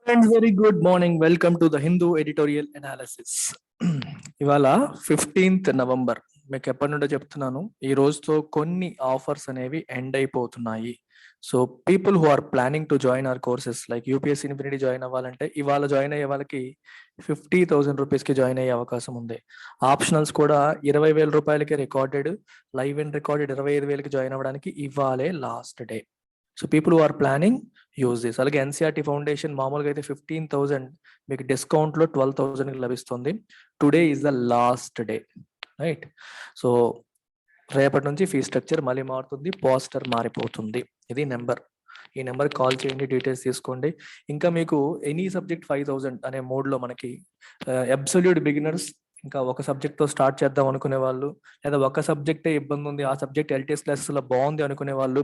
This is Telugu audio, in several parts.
Friends, very good morning. Welcome to the Hindu editorial analysis. ఇవాళ 15th నవంబర్. మీకు ఎప్పటి నుండో చెప్తున్నాను, ఈ రోజుతో కొన్ని ఆఫర్స్ అనేవి ఎండ్ అయిపోతున్నాయి. So people who are planning to join our courses like UPSC Infinity join అవ్వాలంటే ఇవాళ జాయిన్ అయ్యే వాళ్ళకి 50,000 రూపీస్కి జాయిన్ అయ్యే అవకాశం ఉంది. ఆప్షనల్స్ కూడా 20,000 రూపాయలకి రికార్డెడ్, లైవ్ అండ్ రికార్డెడ్ 25,000కి జాయిన్ అవ్వడానికి ఇవాళే last day. So people who are planning use this. అలాగే ఎన్సీఆర్టీ ఫౌండేషన్ మామూలుగా అయితే 15,000 మీకు డిస్కౌంట్లో 12,000కి లభిస్తుంది. Today is the last day, right? So రేపటి నుంచి ఫీ స్ట్రక్చర్ మళ్ళీ మారుతుంది, పోస్టర్ మారిపోతుంది. ఇది నెంబర్. ఈ నెంబర్ కాల్ చేయండి, డీటెయిల్స్ తీసుకోండి. ఇంకా మీకు ఎనీ సబ్జెక్ట్ 5,000 అనే మోడ్లో మనకి అబ్సల్యూట్ బిగినర్స్, ఇంకా ఒక సబ్జెక్ట్తో స్టార్ట్ చేద్దాం అనుకునే వాళ్ళు, లేదా ఒక సబ్జెక్టే ఇబ్బంది ఉంది, ఆ సబ్జెక్ట్ ఎల్టీఎస్ క్లాసెస్లో బాగుంది అనుకునే వాళ్ళు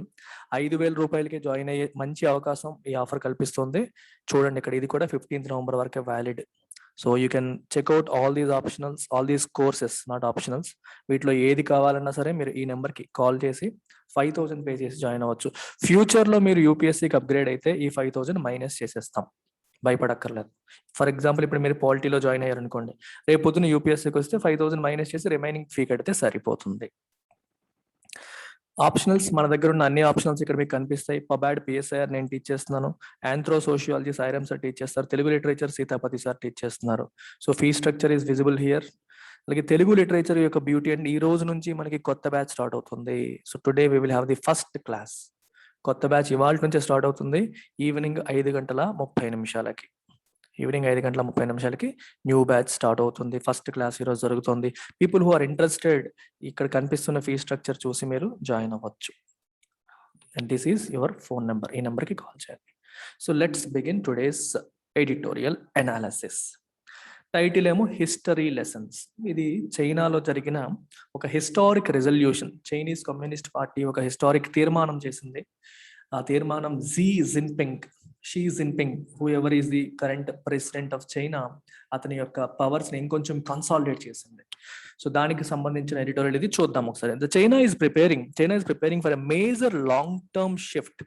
5,000 రూపాయలకి జాయిన్ అయ్యే మంచి అవకాశం ఈ ఆఫర్ కల్పిస్తుంది. చూడండి ఇక్కడ, ఇది కూడా 15th నవంబర్ వరకే valid. So you can checkout all these optionals, all these courses, not optionals. వీటిలో ఏది కావాలన్నా సరే మీరు ఈ నెంబర్కి కాల్ చేసి 5,000 పే చేసి జాయిన్ అవ్వచ్చు. ఫ్యూచర్లో మీరు యూపీఎస్సీకి అప్గ్రేడ్ అయితే ఈ 5,000 మైనస్ చేసేస్తాం, భయపడక్కర్లేదు. ఫర్ ఎగ్జాంపుల్ ఇప్పుడు మీరు పాలిటీలో జాయిన్ అయ్యారు అనుకోండి, రేపు పొద్దున యూపీఎస్సీకి వస్తే 5,000 మైనస్ చేసి రిమైనింగ్ ఫీ కడితే సరిపోతుంది. ఆప్షనల్స్ మన దగ్గర ఉన్న అన్ని ఆప్షనల్స్ ఇక్కడ మీకు కనిపిస్తాయి. పబాడ్ పిఎస్ఐఆర్ నేను టీచ్ చేస్తున్నాను, anthro sociology Sairam sir teach చేస్తారు, Telugu literature Seethapathi sir teach చేస్తున్నారు. So fee structure is visible here. అలాగే తెలుగు లిటరేచర్ యొక్క బ్యూటీ అండ్ ఈ రోజు నుంచి మనకి కొత్త బ్యాచ్ స్టార్ట్ అవుతుంది. So today we will have the first class. కొత్త బ్యాచ్ ఇవాళ నుంచే స్టార్ట్ అవుతుంది. Evening 5:30 evening 5:30 new batch start అవుతుంది. ఫస్ట్ క్లాస్ ఈరోజు జరుగుతుంది. పీపుల్ హూ ఆర్ ఇంట్రెస్టెడ్ ఇక్కడ కనిపిస్తున్న ఫీ స్ట్రక్చర్ చూసి మీరు జాయిన్ అవ్వచ్చు. And this is your phone number. ఈ నెంబర్కి కాల్ చేయండి. So let's begin today's editorial analysis. Title ఏమో హిస్టరీ లెసన్స్. ఇది చైనాలో జరిగిన ఒక historic resolution. Chinese Communist party ఒక హిస్టారిక్ తీర్మానం చేసింది. ఆ తీర్మానం Xi Jinping who ever is the current president of China, అతని యొక్క పవర్స్ ని ఇంకొంచెం కన్సాలిడేట్ చేసింది. సో దానికి సంబంధించిన ఎడిటోరియల్ ఇది చూద్దాం ఒకసారి. China is preparing for a major long term shift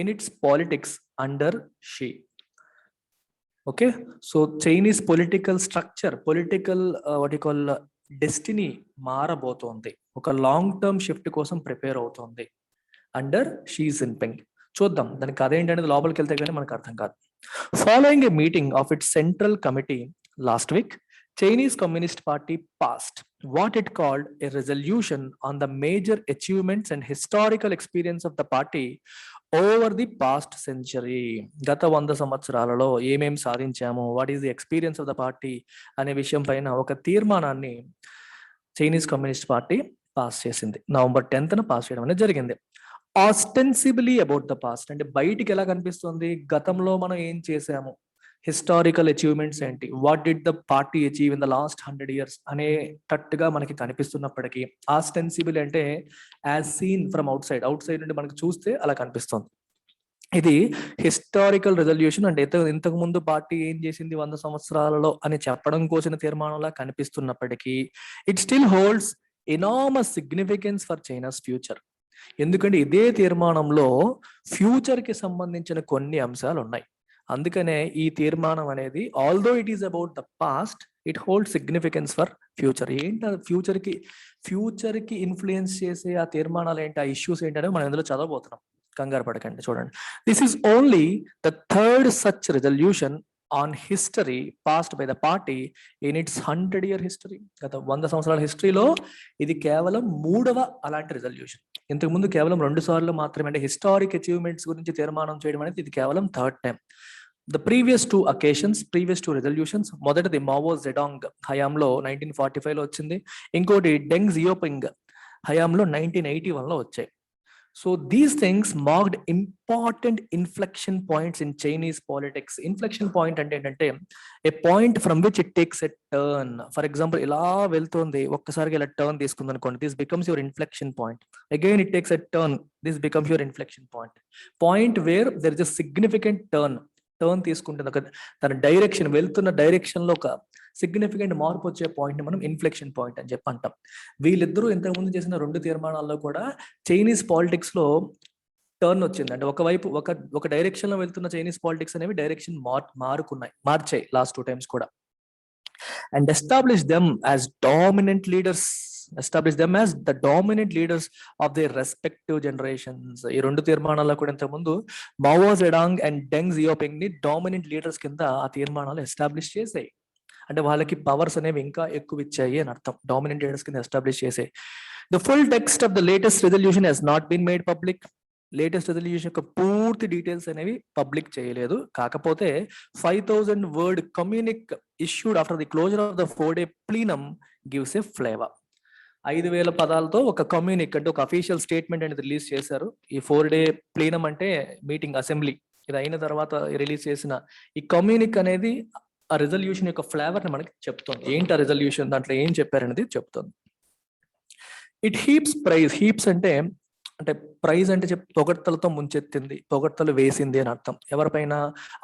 in its politics under Xi. Okay, so Chinese political structure, destiny మారబోతోంది. ఒక లాంగ్ టర్మ్ షిఫ్ట్ కోసం ప్రిపేర్ అవుతోంది అండర్ షీ జిన్పింగ్. చూద్దాం దానికి అదేంటనేది లోపలికి వెళ్తే కానీ మనకు అర్థం కాదు. Following a meeting of its central committee last week, Chinese Communist Party passed what it called a resolution on the major achievements and historical experience of the party over the past century. గత 100 సంవత్సరాలలో ఏమేం సాధించాము, what is the experience of the party అనే విషయం పైన ఒక తీర్మానాన్ని చైనీస్ కమ్యూనిస్ట్ పార్టీ పాస్ చేసింది. నవంబర్ 10th పాస్ చేయడం అనేది జరిగింది. ఆస్టెన్సిబిలీ అబౌట్ ద పాస్ట్ అంటే బయటికి ఎలా కనిపిస్తుంది, గతంలో మనం ఏం చేసాము, హిస్టారికల్ అచీవ్మెంట్స్ ఏంటి, what did the party achieve in the last 100 years అనేటట్టుగా మనకి కనిపిస్తున్నప్పటికీ, ఆస్టెన్సిబుల్ అంటే as seen from outside నుండి మనకు చూస్తే అలా కనిపిస్తుంది. ఇది హిస్టారికల్ రెజల్యూషన్ అంటే ఇంతకు ముందు పార్టీ ఏం చేసింది 100 సంవత్సరాలలో అని చెప్పడం కోసం తీర్మానంలా కనిపిస్తున్నప్పటికీ, it still holds enormous significance for China's future. ఎందుకంటే ఇదే తీర్మానంలో ఫ్యూచర్ కి సంబంధించిన కొన్ని అంశాలు ఉన్నాయి. అందుకనే ఈ తీర్మానం అనేది, although it is about the past, it hold significance for future. ఏంటి ఫ్యూచర్ కి ఇన్ఫ్లుయెన్స్ చేసే ఆ తీర్మానాలు ఏంటి, ఆ ఇష్యూస్ ఏంటి అనేది మనం ఇందులో చదవబోతున్నాం. కంగారు పడకండి, చూడండి. This is only the third such resolution on history passed by the party in it's 100-year history. గత 100 సంవత్సరాల హిస్టరీలో ఇది కేవలం 3వ అలాంటి రెజల్యూషన్. ఇంతకు ముందు కేవలం 2 సార్లు మాత్రమే, అంటే హిస్టారిక్ అచీవ్మెంట్స్ గురించి తీర్మానం చేయడం అనేది ఇది కేవలం third time. The previous two resolutions, మొదటిది మావో జెడాంగ్ హయాంలో 1945లో వచ్చింది, ఇంకోటి డెంగ్ జియోపింగ్ హయాంలో 1981లో వచ్చాయి. So these things marked important inflection points in Chinese politics. Inflection point అంటే ఏంటంటే a point from which it takes a turn. For example ఇలా వెళ్తుంది, ఒక్కసారిగా ఇలా టర్న్ తీసుకుంది అనుకోండి, this becomes your inflection point. Again it takes a turn, this becomes your inflection point where there is a significant turn తీసుకుంటుంది. ఒక తన డైరెక్షన్, వెళ్తున్న డైరెక్షన్ లో ఒక సిగ్నిఫికెంట్ మార్పు వచ్చే పాయింట్ ని మనం ఇన్ఫ్లెక్షన్ పాయింట్ అని చెప్పి అంటాం. వీళ్ళిద్దరూ ఇంతకుముందు చేసిన 2 తీర్మానాల్లో కూడా చైనీస్ పాలిటిక్స్ లో టర్న్ వచ్చింది. అంటే ఒకవైపు ఒక డైరెక్షన్ లో వెళ్తున్న చైనీస్ పాలిటిక్స్ అనేవి డైరెక్షన్ మార్చాయి లాస్ట్ 2 times కూడా. And establish them as dominant leaders of the respective generations. ఈ 2 తీర్మానాల్లో కూడా ఇంతకుముందు మావో జెడాంగ్ అండ్ డెంగ్ జియోపింగ్ ని డామినెంట్ లీడర్స్ కింద ఆ తీర్మానాలు ఎస్టాబ్లిష్ చేసాయి. అంటే వాళ్ళకి పవర్స్ అనేవి ఇంకా ఎక్కువ ఇచ్చాయి అని అర్థం. డామినెంట్ లీడర్స్ కింద ఎస్టాబ్లిష్ చేసాయి. The full text of the latest resolution has not been made public. Latest resolution యొక్క పూర్తి డీటెయిల్స్ అనేవి పబ్లిక్ చేయలేదు. కాకపోతే 5,000 word communique issued after the closure of the 4-day plenum gives a flavour. 5,000 పదాలతో ఒక కమ్యూనిక్ అంటే ఒక అఫీషియల్ స్టేట్మెంట్ అనేది రిలీజ్ చేశారు. ఈ 4-day plenum అంటే మీటింగ్, అసెంబ్లీ, ఇది అయిన తర్వాత రిలీజ్ చేసిన ఈ కమ్యూనిక్ అనేది ఆ రెజల్యూషన్ యొక్క ఫ్లేవర్ ని మనకి చెప్తుంది. ఏంటి ఆ రెజల్యూషన్, దాంట్లో ఏం చెప్పారనేది చెప్తుంది. ఇట్ హీప్స్ అంటే ప్రైజ్ అంటే పొగడ్తలతో ముంచెత్తింది, పొగడ్తలు వేసింది అని అర్థం. ఎవరిపైన?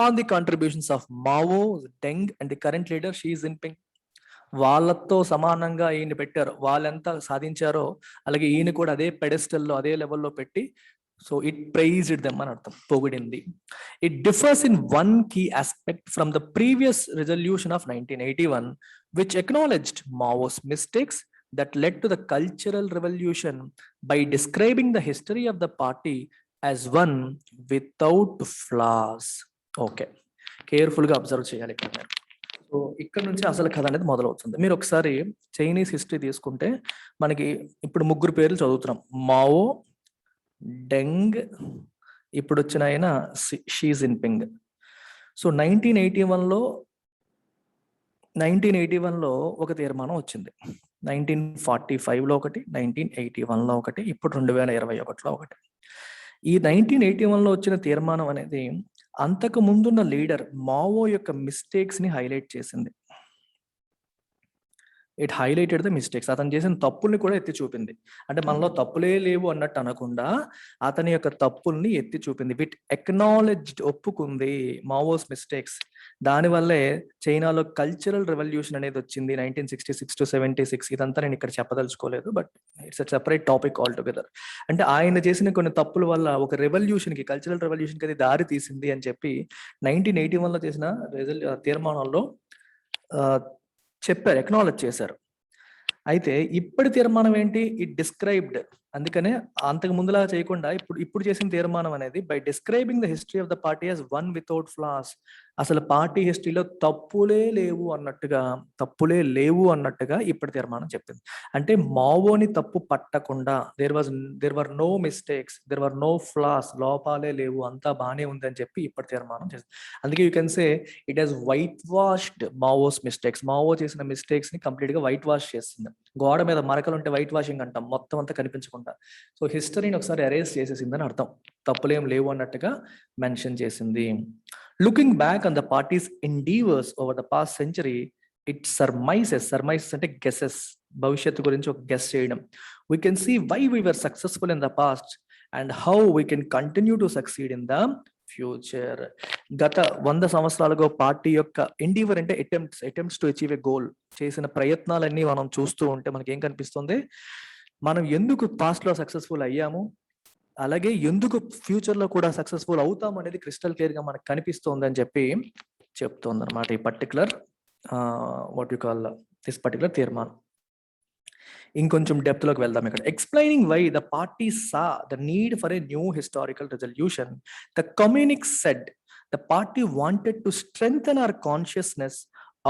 On the contributions of Mao, Deng and the current leader Xi Jinping. వాళ్ళతో సమానంగా ఈయన పెట్టారు. వాళ్ళెంత సాధించారో అలాగే ఈయన కూడా అదే పెడెస్టల్లో, అదే లెవెల్లో పెట్టి, సో ఇట్ ప్రైజ్డ్ దెమ్ అని అర్థం, పొగిడింది. It differs in one key aspect from the previous resolution of 1981 which acknowledged Mao's mistakes that led to the cultural revolution by describing the history of the party as one without flaws. Okay, కేర్ఫుల్గా అబ్జర్వ్ చేయాలి ఇక్కడ మీరు. సో ఇక్కడ నుంచి అసలు కథ అనేది మొదలవుతుంది. మీరు ఒకసారి చైనీస్ హిస్టరీ తీసుకుంటే మనకి ఇప్పుడు 3 పేర్లు చదువుతున్నాం. మావో, డెంగ్, ఇప్పుడు వచ్చిన ఆయన షీ జిన్పింగ్. సో 1981లో ఒక తీర్మానం వచ్చింది. 1945లో ఒకటి, 1981లో ఒకటి, ఇప్పుడు 2021లో ఒకటి. ఈ 1981లో వచ్చిన తీర్మానం అనేది అంతకు ముందున్న లీడర్ మావో యొక్క మిస్టేక్స్ ని హైలైట్ చేసింది. It highlighted the mistakes. అతను చేసిన తప్పుల్ని కూడా ఎత్తి చూపింది. అంటే మనలో తప్పులే లేవు అన్నట్టు అనకుండా అతని యొక్క తప్పుల్ని ఎత్తి చూపింది. విట్ ఎక్నాలెడ్జ్డ్, ఒప్పుకుంది మావోస్ మిస్టేక్స్. దానివల్లే చైనాలో కల్చరల్ రెవల్యూషన్ అనేది వచ్చింది 1966 to 76. ఇదంతా నేను ఇక్కడ చెప్పదలుచుకోలేదు, but it's a separate topic altogether. అంటే ఆయన చేసిన కొన్ని తప్పుల వల్ల ఒక రెవల్యూషన్కి, కల్చరల్ రెవల్యూషన్కి అది దారి తీసింది అని చెప్పి 1981లో చేసిన తీర్మానాల్లో చెప్పారు, ఎక్నాలెడ్జ్ చేశారు. అయితే ఇప్పటి తీర్మానం ఏంటి? It described. అందుకనే అంతకు ముందులా చేయకుండా ఇప్పుడు చేసిన తీర్మానం అనేది by describing the history of the party as one without floss. అసలు పార్టీ హిస్టరీలో తప్పులే లేవు అన్నట్టుగా ఇప్పటి తీర్మానం చెప్పింది. అంటే మావోని తప్పు పట్టకుండా there were no mistakes, there were no flaws, లోపాలే లేవు, అంతా బానే ఉంది అని చెప్పి ఇప్పటి తీర్మానం చేస్తుంది. అందుకే you can say it has white washed మావోస్ mistakes. Mao చేసిన మిస్టేక్స్ ని కంప్లీట్ గా వైట్ వాష్ చేస్తుంది. గోడ మీద మరకలు ఉంటే వైట్ వాషింగ్ అంటాం, మొత్తం అంతా కనిపించకుండా. సో హిస్టరీని ఒకసారి ఎరేజ్ చేసేసిందని అర్థం, తప్పులేం లేవు అన్నట్టుగా మెన్షన్ చేసింది. Looking back on the parties endeavors over the past century, it surmises అంటే గెసెస్, భవిష్యత్తు గురించి ఒక గెస్ చేయడం. We can see why we were successful in the past and how we can continue to succeed in the future. గత 100 సంవత్సరాలుగా పార్టీ యొక్క ఎండీవర్ అంటే attempts to achieve a goal, చేసిన ప్రయత్నాలన్నీ మనం చూస్తూ ఉంటే మనకి ఏం కనిపిస్తుంది? మనం ఎందుకు పాస్ట్ లో సక్సెస్ఫుల్ అయ్యాము, అలాగే ఎందుకు ఫ్యూచర్ లో కూడా సక్సెస్ఫుల్ అవుతాం అనేది క్రిస్టల్ క్లియర్ గా మనకు కనిపిస్తుంది అని చెప్పి చెప్తుంది అనమాట ఈ పర్టికులర్ దిస్ పర్టికులర్ తీర్మానం. ఇంకొంచెం డెప్త్ లోకి వెళ్దాం ఇక్కడ. Explaining why the party saw the need for a new historical resolution, the communique said the party wanted to strengthen our consciousness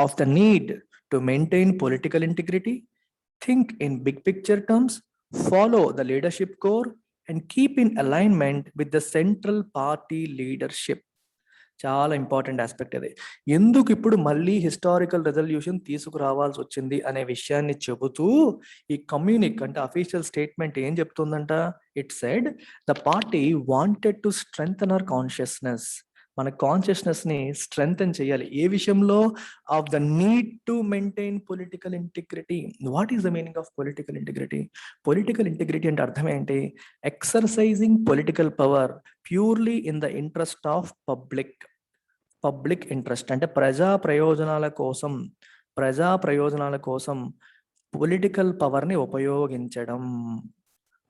of the need to maintain political integrity, think in big picture terms, follow the leadership core and keep in alignment with the central party leadership. చాలా ఇంపార్టెంట్ ఆస్పెక్ట్ అది. ఎందుకు ఇప్పుడు మళ్ళీ హిస్టారికల్ రెజల్యూషన్ తీసుకురావాల్సి వచ్చింది అనే విషయాన్ని చెబుతూ ఈ కమ్యూనిక్ అంటే అఫీషియల్ స్టేట్మెంట్ ఏం చెప్తుందంట? It said the party wanted to strengthen our consciousness. మన కాన్షియస్నెస్ ని స్ట్రెంగ్థెన్ చేయాలి. ఏ విషయంలో? Of the need to maintain political integrity. What is the meaning of political integrity? Political integrity అంటే అర్థం ఏంటి? Exercising political power purely in the interest of public interest. అంటే ప్రజా ప్రయోజనాల కోసం పొలిటికల్ పవర్ ని ఉపయోగించడం.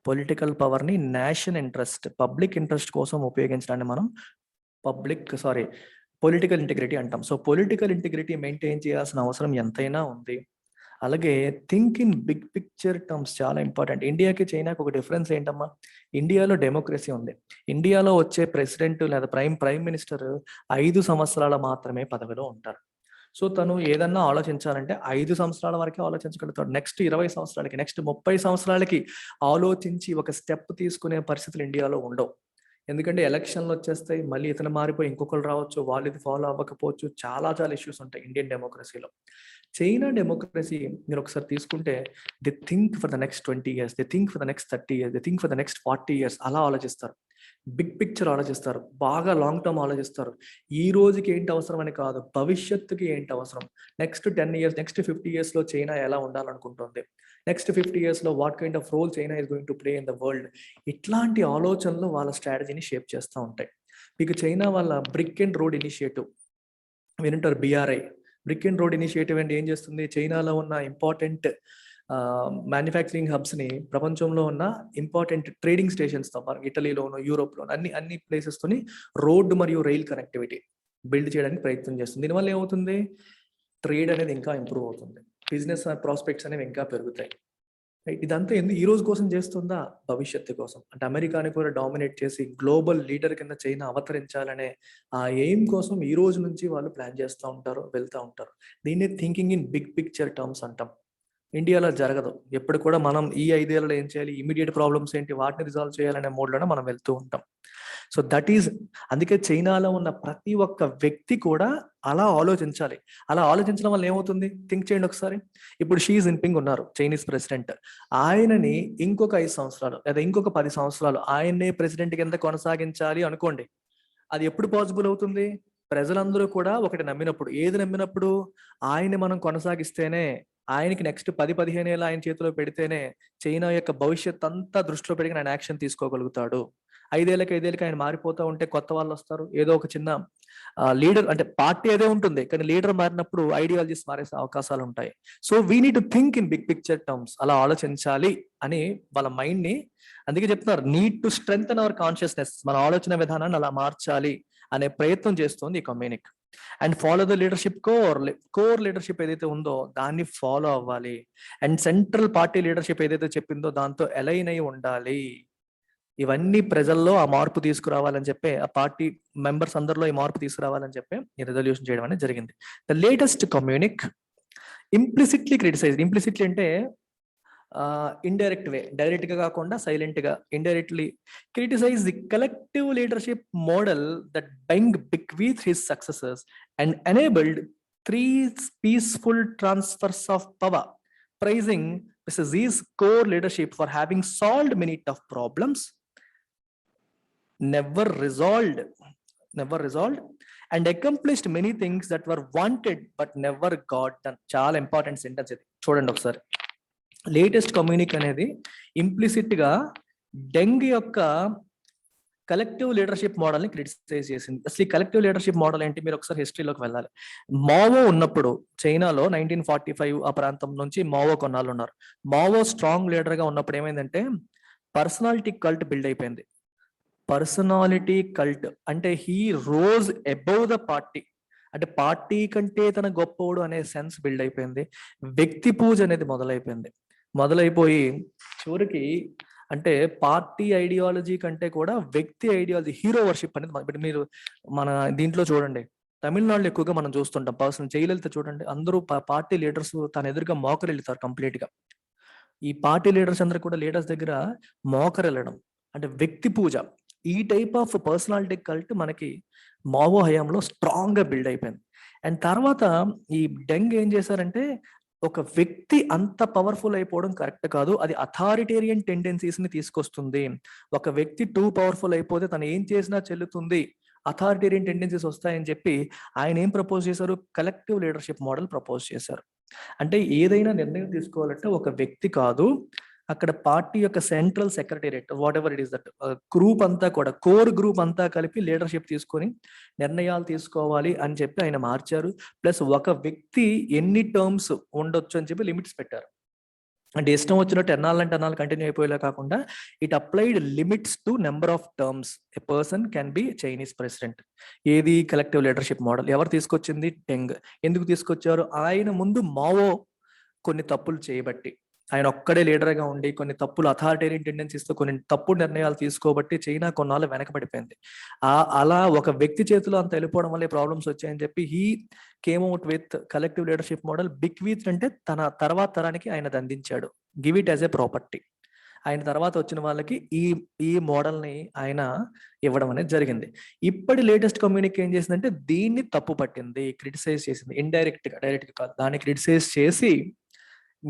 పొలిటికల్ పవర్ని నేషన్ ఇంట్రెస్ట్, పబ్లిక్ ఇంట్రెస్ట్ కోసం ఉపయోగించడాన్ని మనం పొలిటికల్ ఇంటిగ్రిటీ అంటాం. సో పొలిటికల్ ఇంటిగ్రిటీ మెయింటైన్ చేయాల్సిన అవసరం ఎంతైనా ఉంది. అలాగే think in big picture terms చాలా ఇంపార్టెంట్. ఇండియాకి చైనాకి ఒక డిఫరెన్స్ ఏంటమ్మా? ఇండియాలో డెమోక్రసీ ఉంది. ఇండియాలో వచ్చే ప్రెసిడెంట్ లేదా ప్రైమ్ మినిస్టర్ 5 సంవత్సరాల మాత్రమే పదవిలో ఉంటారు. సో తను ఏదన్నా ఆలోచించాలంటే 5 సంవత్సరాల వరకే ఆలోచించగలుగుతాడు. నెక్స్ట్ 20 సంవత్సరాలకి, నెక్స్ట్ 30 సంవత్సరాలకి ఆలోచించి ఒక స్టెప్ తీసుకునే పరిస్థితులు ఇండియాలో ఉండవు. ఎందుకంటే ఎలక్షన్లు వచ్చేస్తాయి, మళ్ళీ ఇతను మారిపోయి ఇంకొకరు రావచ్చు, వాళ్ళు ఇది ఫాలో అవ్వకపోవచ్చు, చాలా ఇష్యూస్ ఉంటాయి ఇండియన్ డెమోక్రసీలో. చైనా డెమోక్రసీ మీరు ఒకసారి తీసుకుంటే the think for the next 20 years, the think for the next 30 years, the think for the next 40 years అలా ఆలోచిస్తారు. బిగ్ పిక్చర్ ఆలోచిస్తారు, బాగా లాంగ్ టర్మ్ ఆలోచిస్తారు. ఈ రోజుకి ఏంటి అవసరం అని కాదు, భవిష్యత్తుకి ఏంటి అవసరం, నెక్స్ట్ 10 years, నెక్స్ట్ 50 years లో చైనా ఎలా ఉండాలనుకుంటుంది, నెక్స్ట్ 50 years లో what kind of role China is going to play in the world. ఇట్లాంటి ఆలోచనలు వాళ్ళ స్ట్రాటజీని షేప్ చేస్తూ ఉంటాయి. మీకు చైనా వాళ్ళ బ్రిక్ అండ్ రోడ్ ఇనిషియేటివ్ వినుంటారు, BRI. Brick and road initiative అంటే ఏం చేస్తుంది, చైనాలో ఉన్న ఇంపార్టెంట్ మ్యానుఫ్యాక్చరింగ్ హబ్స్ని, ప్రపంచంలో ఉన్న ఇంపార్టెంట్ ట్రేడింగ్ స్టేషన్స్తో, ఇటలీలోను, యూరోప్లోను అన్ని ప్లేసెస్తోని రోడ్డు మరియు రైల్ కనెక్టివిటీ బిల్డ్ చేయడానికి ప్రయత్నం చేస్తుంది. దీనివల్ల ఏమవుతుంది, ట్రేడ్ అనేది ఇంకా ఇంప్రూవ్ అవుతుంది, బిజినెస్ ప్రాస్పెక్ట్స్ అనేవి ఇంకా పెరుగుతాయి. ఇదంతా ఈ రోజు కోసం చేస్తుందా, భవిష్యత్తు కోసం. అంటే అమెరికాని కూడా డామినేట్ చేసి గ్లోబల్ లీడర్ కింద చైనా అవతరించాలనే ఆ ఎయిమ్ కోసం ఈ రోజు నుంచి వాళ్ళు ప్లాన్ చేస్తూ ఉంటారు, వెళ్తూ ఉంటారు. దీన్ని thinking in big picture terms అంటాం. ఇండియాలో జరగదు. ఎప్పుడు కూడా మనం ఈ 5 ఏళ్ళలో ఏం చేయాలి, ఇమీడియట్ ప్రాబ్లమ్స్ ఏంటి, వాటిని రిజాల్వ్ చేయాలనే మోడ్లోనే మనం వెళ్తూ ఉంటాం. సో దట్ ఈజ్, అందుకే చైనాలో ఉన్న ప్రతి ఒక్క వ్యక్తి కూడా అలా ఆలోచించాలి. అలా ఆలోచించడం వల్ల ఏమవుతుంది, థింక్ చేయండి ఒకసారి. ఇప్పుడు షీ జిన్పింగ్ ఉన్నారు, చైనీస్ ప్రెసిడెంట్. ఆయనని ఇంకొక 5 సంవత్సరాలు లేదా ఇంకొక 10 సంవత్సరాలు ఆయన్నే ప్రెసిడెంట్ కింద కొనసాగించాలి అనుకోండి. అది ఎప్పుడు పాసిబుల్ అవుతుంది, ప్రజలందరూ కూడా ఒకటి నమ్మినప్పుడు. ఏది నమ్మినప్పుడు, ఆయన్ని మనం కొనసాగిస్తేనే, ఆయనకి నెక్స్ట్ 10-15 ఏళ్ళు ఆయన చేతిలో పెడితేనే చైనా యొక్క భవిష్యత్ అంతా దృష్టిలో పెట్టుకుని ఆయన యాక్షన్ తీసుకోగలుగుతాడు. 5 ఏళ్ళకి ఆయన మారిపోతూ ఉంటే కొత్త వాళ్ళు వస్తారు. ఏదో ఒక చిన్న లీడర్, అంటే పార్టీ అదే ఉంటుంది కానీ లీడర్ మారినప్పుడు ఐడియాలజీస్ మారే అవకాశాలు ఉంటాయి. So we need to think in big picture terms, అలా ఆలోచించాలి అని వాళ్ళ మైండ్ ని, అందుకే చెప్తున్నారు need to strengthen our consciousness, మన ఆలోచన విధానాన్ని అలా మార్చాలి అనే ప్రయత్నం చేస్తుంది ఈ communique. And follow the leadership core leadership ఏదైతే ఉందో దాన్ని ఫాలో అవ్వాలి. అండ్ సెంట్రల్ పార్టీ లీడర్షిప్ ఏదైతే చెప్పిందో దాంతో అలైన్ అయి ఉండాలి. ఇవన్నీ ప్రజల్లో ఆ మార్పు తీసుకురావాలని చెప్పి, ఆ పార్టీ మెంబర్స్ అందరిలో ఈ మార్పు తీసుకురావాలని చెప్పి ఈ రెజల్యూషన్ చేయడం అనేది జరిగింది. The latest communique implicitly criticise. Implicitly అంటే ఇండైరెక్ట్ వే, డైరెక్ట్ గా కాకుండా సైలెంట్ గా, indirectly criticise the collective leadership model that Deng bequeathed his successors and enabled 3 peaceful transfers of power, praising Mr. Xi's core leadership for having solved many tough problems, never resolved, and accomplished many things that were wanted but never got done. చాలా ఇంపార్టెంట్ సెంటెన్స్ ఇది, చూడండి ఒకసారి. లేటెస్ట్ కమ్యూనిక్ అనేది ఇంప్లిసిట్ గా డెంగ్ యొక్క కలెక్టివ్ లీడర్షిప్ మోడల్ ని క్రిటిసైజ్ చేసింది. అసలు ఈ కలెక్టివ్ లీడర్షిప్ మోడల్ ఏంటి, మీరు ఒకసారి హిస్టరీలోకి వెళ్ళాలి. మావో ఉన్నప్పుడు చైనాలో 1945 ఆ ప్రాంతం నుంచి మావో కొన్నాళ్ళు ఉన్నారు. మావో స్ట్రాంగ్ లీడర్ గా ఉన్నప్పుడు ఏమైందంటే పర్సనాలిటీ కల్ట్ బిల్డ్ అయిపోయింది. పర్సనాలిటీ కల్ట్ అంటే he rose above the party, అంటే పార్టీ కంటే తన గొప్పవాడు అనే సెన్స్ బిల్డ్ అయిపోయింది. వ్యక్తి పూజ అనేది మొదలైపోయి చివరికి అంటే పార్టీ ఐడియాలజీ కంటే కూడా వ్యక్తి ఐడియాలజీ, హీరో వర్షిప్ అనేది. ఇప్పుడు మీరు మన దీంట్లో చూడండి, తమిళనాడులో ఎక్కువగా మనం చూస్తుంటాం. పర్సన్ జయలలిత చూడండి, అందరూ పార్టీ లీడర్స్ తన ఎదురుగా మోకరిల్లుతారు కంప్లీట్ గా. ఈ పార్టీ లీడర్స్ అందరూ కూడా లీడర్స్ దగ్గర మోకరిల్లడం అంటే వ్యక్తి పూజ. ఈ టైప్ ఆఫ్ పర్సనాలిటీ కల్ట్ మనకి మావో హయాంలో స్ట్రాంగ్ గా బిల్డ్ అయిపోయింది. అండ్ తర్వాత ఈ డెంగ్ ఏం చేశారంటే, ఒక వ్యక్తి అంత పవర్ఫుల్ అయిపోవడం కరెక్ట్ కాదు, అది అథారిటేరియన్ టెండెన్సీస్ ని తీసుకొస్తుంది. ఒక వ్యక్తి టూ పవర్ఫుల్ అయిపోతే తను ఏం చేసినా చెల్లుతుంది, అథారిటేరియన్ టెండెన్సీస్ వస్తాయని చెప్పి ఆయన ఏం ప్రపోజ్ చేశారు, కలెక్టివ్ లీడర్షిప్ మోడల్ ప్రపోజ్ చేశారు. అంటే ఏదైనా నిర్ణయం తీసుకోవాలంటే ఒక వ్యక్తి కాదు, అక్కడ పార్టీ యొక్క central secretariat, what ever it is that group అంతా కూడా, కోర్ గ్రూప్ అంతా కలిపి లీడర్షిప్ తీసుకొని నిర్ణయాలు తీసుకోవాలి అని చెప్పి ఆయన మార్చారు. ప్లస్ ఒక వ్యక్తి ఎన్ని టర్మ్స్ ఉండొచ్చు అని చెప్పి లిమిట్స్ పెట్టారు. అంటే ఇష్టం వచ్చినట్టు ఎన్నాళ్ళంటే ఎన్నాళ్ళు కంటిన్యూ అయిపోయేలా కాకుండా it applied limits to number of terms a person can be Chinese president. ఏది కలెక్టివ్ లీడర్షిప్ మోడల్ ఎవరు తీసుకొచ్చింది? డెంగ్. ఎందుకు తీసుకొచ్చారు? ఆయన ముందు మావో కొన్ని తప్పులు చేయబట్టి, ఆయన ఒక్కడే లీడర్గా ఉండి కొన్ని తప్పులు అథారిటేరియన్ టెండెన్సీస్తో కొన్ని తప్పుడు నిర్ణయాలు తీసుకోబట్టి చైనా కొన్నాళ్ళు వెనకబడిపోయింది. అలా ఒక వ్యక్తి చేతిలో అంత వెళ్ళిపోవడం వల్ల ప్రాబ్లమ్స్ వచ్చాయని చెప్పి he came out with collective leadership model. Bequeath అంటే తన తర్వాత తరానికి ఆయన అందించాడు. Give it as a property. ఆయన తర్వాత వచ్చిన వాళ్ళకి ఈ మోడల్ని ఆయన ఇవ్వడం అనేది జరిగింది. ఇప్పటి లేటెస్ట్ కమ్యూనిటీ ఏం చేసిందంటే దీన్ని తప్పు పట్టింది, క్రిటిసైజ్ చేసింది. ఇండైరెక్ట్గా, డైరెక్ట్గా కాదు, దాన్ని క్రిటిసైజ్ చేసి,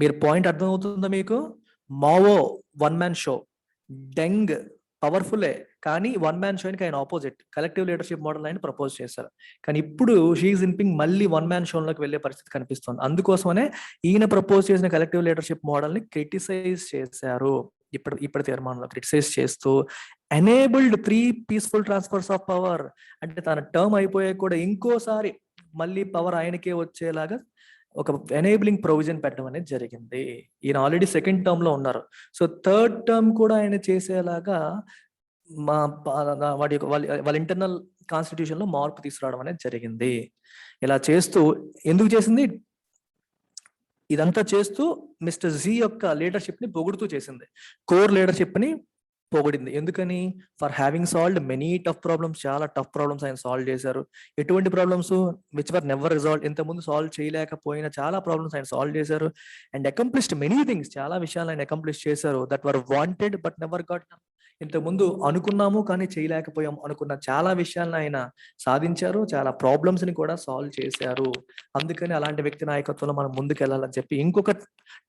మీరు పాయింట్ అర్థమవుతుందా మీకు? మావో వన్ మ్యాన్ షో, డెంగ్ పవర్ఫుల్లే కానీ వన్ మ్యాన్ షోకి ఆయన ఆపోజిట్ కలెక్టివ్ లీడర్షిప్ మోడల్ ఆయన ప్రపోజ్ చేశారు. కానీ ఇప్పుడు షీ జిన్పింగ్ మళ్ళీ వన్ మ్యాన్ షోలోకి వెళ్ళే పరిస్థితి కనిపిస్తుంది. అందుకోసమనే ఈయన ప్రపోజ్ చేసిన కలెక్టివ్ లీడర్షిప్ మోడల్ ని క్రిటిసైజ్ చేశారు. ఇప్పటి తీర్మానంలో క్రిటిసైజ్ చేస్తూ enabled 3 peaceful transfers of power, అంటే తన టర్మ్ అయిపోయాక కూడా ఇంకోసారి మళ్ళీ పవర్ ఆయనకే వచ్చేలాగా ఒక ఎనేబులింగ్ ప్రొవిజన్ పెట్టడం అనేది జరిగింది. ఈయన ఆల్రెడీ సెకండ్ టర్మ్ లో ఉన్నారు. సో థర్డ్ టర్మ్ కూడా ఆయన చేసేలాగా వాళ్ళ ఇంటర్నల్ కాన్స్టిట్యూషన్ లో మార్పు తీసుకురావడం అనేది జరిగింది. ఇలా చేస్తూ ఎందుకు చేసింది? ఇదంతా చేస్తూ మిస్టర్ జీ యొక్క లీడర్షిప్ ని పొగుడుతూ చేసింది. కోర్ లీడర్షిప్ ని పొగిడింది. ఎందుకని? For having solved many tough problems, చాలా టఫ్ ప్రాబ్లమ్స్ ఆయన సాల్వ్ చేశారు. ఎటువంటి problems? Which were never resolve, ఇంతకుముందు సాల్వ్ చేయలేకపోయిన చాలా ప్రాబ్లమ్స్ ఆయన సాల్వ్ చేశారు. అండ్ అకంప్లిష్డ్ మెనీ థింగ్స్, చాలా విషయాలు ఆయన అకంప్లిష్ చేశారు. That were wanted but never got. ఇంతకుముందు అనుకున్నాము కానీ చేయలేకపోయాం అనుకున్న చాలా విషయాలను ఆయన సాధించారు. చాలా ప్రాబ్లమ్స్ ని కూడా సాల్వ్ చేశారు. అందుకని అలాంటి వ్యక్తి నాయకత్వంలో మనం ముందుకు వెళ్ళాలని చెప్పి ఇంకొక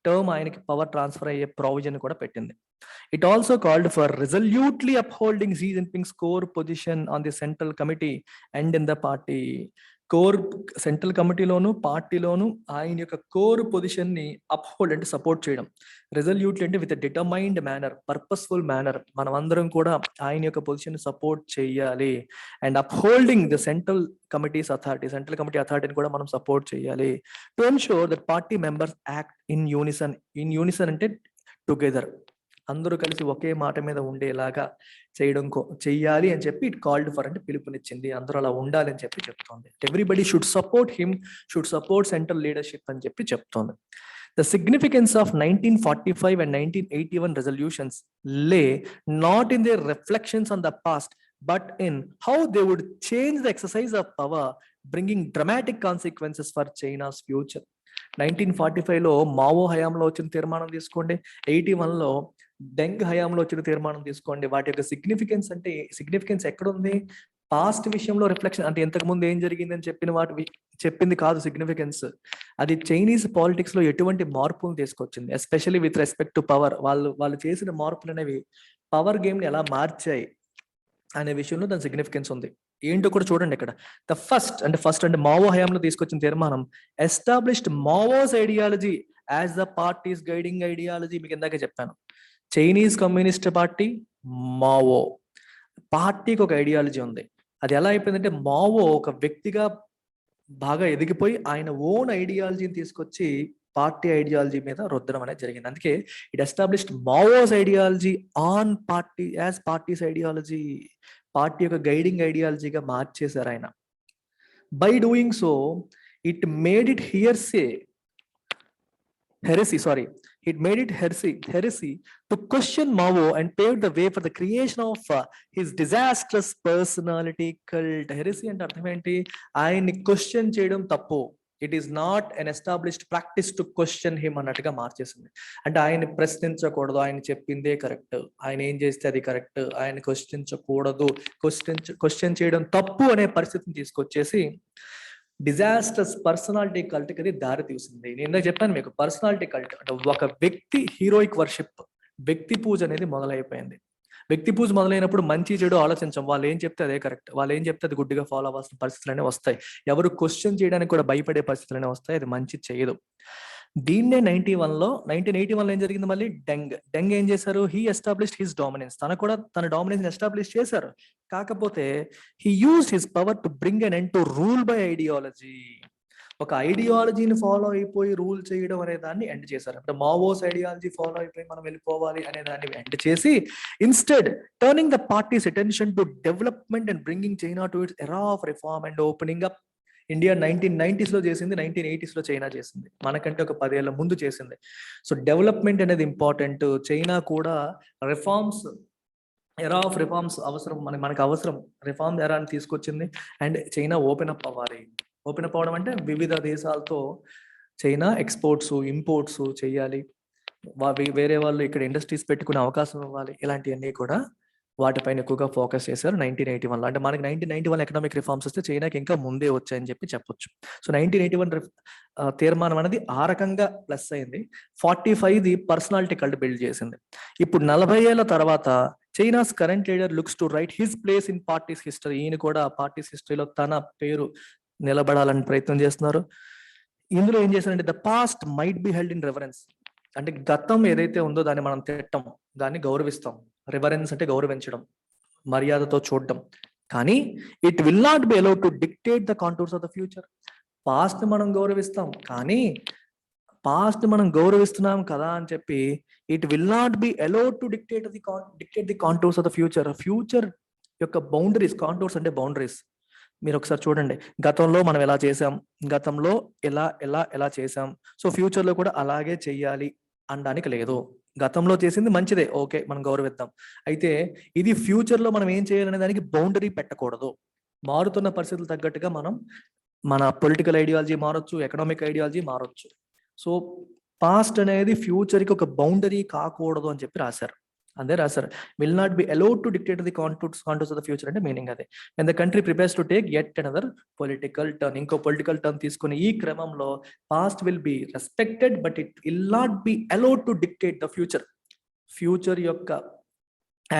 టర్మ్ ఆయనకి పవర్ ట్రాన్స్ఫర్ అయ్యే ప్రావిజన్ కూడా పెట్టింది. It also called for resolutely upholding Xi Jinping's core position on the central committee and in the party. Core central కమిటీలోను పార్టీలోను ఆయన యొక్క కోర్ పొజిషన్ ని అప్హోల్డ్ అంటే సపోర్ట్ చేయడం. రెజల్యూట్లీ అంటే with determined manner, purposeful manner మనం అందరం కూడా ఆయన యొక్క పొజిషన్ సపోర్ట్ చేయాలి. And upholding the central committee's authority, central committee అథారిటీని కూడా మనం సపోర్ట్ చేయాలి. To ensure that party members act in unison. In unison అంటే టుగెదర్, అందరూ కలిసి ఒకే మాట మీద ఉండేలాగా చెయ్యాలి అని చెప్పి ఇట్ కాల్డ్ ఫర్ అంటే పిలుపునిచ్చింది. అందరూ అలా ఉండాలి అని చెప్పి చెప్తోంది. Everybody should support him, should support central leadership అని చెప్పి చెప్తోంది. The significance of 1945 and 1981 resolutions lay not in their reflections on the past, but in how they would change the exercise of power, bringing dramatic consequences for China's future. 1945లో మావో హయాంలో వచ్చిన తీర్మానం తీసుకోండి, 81లో డెంగ్ హయాంలో వచ్చిన తీర్మానం తీసుకోండి. వాటి యొక్క సిగ్నిఫికెన్స్ అంటే సిగ్నిఫికెన్స్ ఎక్కడుంది? పాస్ట్ విషయంలో రిఫ్లెక్షన్, అంటే ఇంతకు ముందు ఏం జరిగిందని చెప్పింది కాదు సిగ్నిఫికెన్స్. అది చైనీస్ పాలిటిక్స్ లో ఎటువంటి మార్పులు తీసుకొచ్చింది, especially with respect to power. వాళ్ళు చేసిన మార్పులు అనేవి పవర్ గేమ్ ని ఎలా మార్చాయి అనే విషయంలో దాని సిగ్నిఫికెన్స్ ఉంది. ఏంటో కూడా చూడండి ఇక్కడ. ఫస్ట్ అంటే మావో హయాంలో తీసుకొచ్చిన తీర్మానం established మావోస్ ideology as the parties guiding ideology. మీకు ఇందాకే చెప్పాను, చైనీస్ కమ్యూనిస్ట్ పార్టీ, మావో పార్టీకి ఒక ఐడియాలజీ ఉంది. అది ఎలా అయిపోయిందంటే మావో ఒక వ్యక్తిగా బాగా ఎదిగిపోయి ఆయన ఓన్ ఐడియాలజీని తీసుకొచ్చి పార్టీ ఐడియాలజీ మీద రుద్దడం అనేది జరిగింది. అందుకే it established మావోస్ ideology on party as parties ideology. Party యొక్క గైడింగ్ ఐడియాలజీగా మార్చేశారు ఆయన. By doing so it made it heresy to question Mao and paved the way for the creation of his disastrous personality cult. Heresy అంటే అర్థం ఏంటి? ఆయన్ని క్వశ్చన్ చేయడం తప్పు. It is not an established practice to question him అన్నట్టుగా మార్చేసింది. అంటే ఆయన ప్రశ్నించకూడదు, ఆయన చెప్పిందే కరెక్ట్, ఆయన ఏం చేస్తే అది కరెక్ట్, ఆయన క్వశ్చనించకూడదు, క్వశ్చన్ చేయడం తప్పు అనే పరిస్థితిని తీసుకొచ్చేసి డిజాస్టర్స్ పర్సనాలిటీ కల్ట్ కి దారి తీసింది. నేను ఇందాక చెప్పాను మీకు, పర్సనాలిటీ కల్ట్ అంటే ఒక వ్యక్తి హీరోయిక్ వర్షిప్, వ్యక్తి పూజ అనేది మొదలైపోయింది. వ్యక్తి పూజ మొదలైనప్పుడు మంచి చెడు ఆలోచించాం, వాళ్ళు ఏం చెప్తే అదే కరెక్ట్, వాళ్ళు ఏం చెప్తే అది గుడ్డిగా ఫాలో అవ్వాల్సిన పరిస్థితులనే వస్తాయి. ఎవరు క్వశ్చన్ చేయడానికి కూడా భయపడే పరిస్థితులనే వస్తాయి. అది మంచి చేయదు. దీన్నే 1981లో ఏం జరిగింది? మళ్ళీ డెంగ్ ఏం చేశారు? He established his dominance. తన డామినెన్స్ ఎస్టాబ్లిష్ చేశారు. కాకపోతే he used his power to bring an end to rule by ideology. ఒక ఐడియాలజీని ఫాలో అయిపోయి రూల్ చేయడం అనే దాన్ని ఎండ్ చేశారు. అంటే మావోస్ ఐడియాలజీ ఫాలో అయిపోయి మనం వెళ్ళిపోవాలి అనే దాన్ని ఎండ్ చేసి instead turning the parties attention to development and bringing China to it's era of reform and opening up. India 1990s లో చేసింది, 1980s లో చైనా చేసింది, మనకంటే ఒక 10 ఏళ్ల ముందు చేసింది. సో డెవలప్మెంట్ అనేది ఇంపార్టెంట్. చైనా కూడా రిఫార్మ్స్, ఎరా ఆఫ్ రిఫార్మ్స్ అవసరం, మనకు అవసరం, రిఫార్మ్ ఎరాని తీసుకొచ్చింది. అండ్ చైనా ఓపెన్ అప్ అవ్వాలి. ఓపెన్ అప్ అవ్వడం అంటే వివిధ దేశాలతో చైనా ఎక్స్పోర్ట్స్ ఇంపోర్ట్స్ చేయాలి, వేరే వాళ్ళు ఇక్కడ ఇండస్ట్రీస్ పెట్టుకునే అవకాశం ఇవ్వాలి. ఇలాంటివన్నీ కూడా వాటిపైన ఎక్కువగా ఫోకస్ చేశారు 1981లో. అంటే మనకి 1991 ఎకనామిక్ రిఫార్మ్స్ వస్తే చైనాకి ఇంకా ముందే వచ్చాయని చెప్పొచ్చు. సో 1981 తీర్మానం అనేది ఆ రకంగా ప్లస్ అయింది. 45ది పర్సనాలిటీ కల్ట్ బిల్డ్ చేసింది. ఇప్పుడు 40 ఏళ్ల తర్వాత China's current leader looks to right his place in parties history. ఈయన కూడా పార్టీస్ హిస్టరీలో తన పేరు నిలబడాలని ప్రయత్నం చేస్తున్నారు. ఇందులో ఏం చేశారంటే the past might be held in reference. అంటే గతం ఏదైతే ఉందో దాన్ని మనం తిట్టం, దాన్ని గౌరవిస్తాం. రివరెన్స్ అంటే గౌరవించడం, మర్యాదతో చూడడం. కానీ it will not be allowed to dictate the contours of the future. Past మనం గౌరవిస్తాం, కానీ పాస్ట్ మనం గౌరవిస్తున్నాం కదా అని చెప్పి it will not be allowed to dictate the contours of the future. Future యొక్క బౌండరీస్, కాంటూర్స్ అంటే బౌండరీస్. మీరు ఒకసారి చూడండి, గతంలో మనం ఎలా చేసాం, గతంలో ఎలా చేసాం, సో ఫ్యూచర్ లో కూడా అలాగే చెయ్యాలి అనడానికి లేదు. గతంలో చేసింది మంచిదే, ఓకే, మనం గౌరవిద్దాం. అయితే ఇది ఫ్యూచర్ లో మనం ఏం చేయాలనే దానికి బౌండరీ పెట్టకూడదు. మారుతున్న పరిస్థితులు తగ్గట్టుగా మనం మన పొలిటికల్ ఐడియాలజీ మారొచ్చు, ఎకనామిక్ ఐడియాలజీ మారొచ్చు. సో పాస్ట్ అనేది ఫ్యూచర్ కి ఒక బౌండరీ కాకూడదు అని చెప్పి రాశారు. అదే రాశారు, will not be allowed to dictate the contours of the future అంటే మీనింగ్ అదే. And the country prepares to take yet another political turn. ఇంకో పొలిటికల్ టర్న్ తీసుకుని ఈ క్రమంలో past will be respected but it will not be allowed to dictate the future. Future యొక్క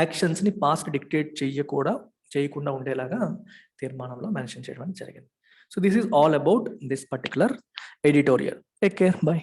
యాక్షన్స్ ని పాస్ట్ డిక్టేట్ చేయకుండా ఉండేలాగా తీర్మానంలో మెన్షన్ చేయడం జరిగింది. So this is all about this particular editorial. Take care, by.